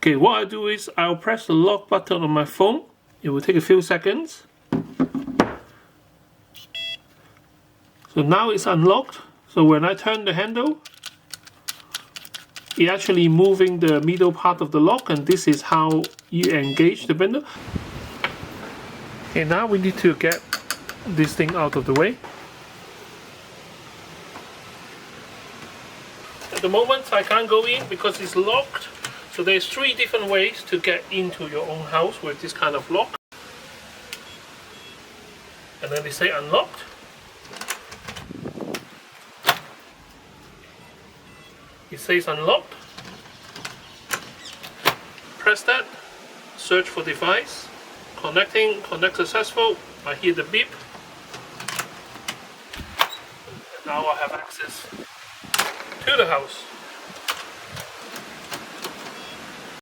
Okay, what I do is I'll press the lock button on my phone. It will take a few seconds. So now it's unlocked. So when I turn the handle, it's actually moving the middle part of the lock, and this is how you engage the bender. Okay, now we need to get this thing out of the way. At the moment I can't go in because it's locked. So there's 3 different ways to get into your own house with this kind of lock. And then they say unlocked. It says unlocked. Press that, search for device, connect successful. I hear the beep. And now I have access to the house.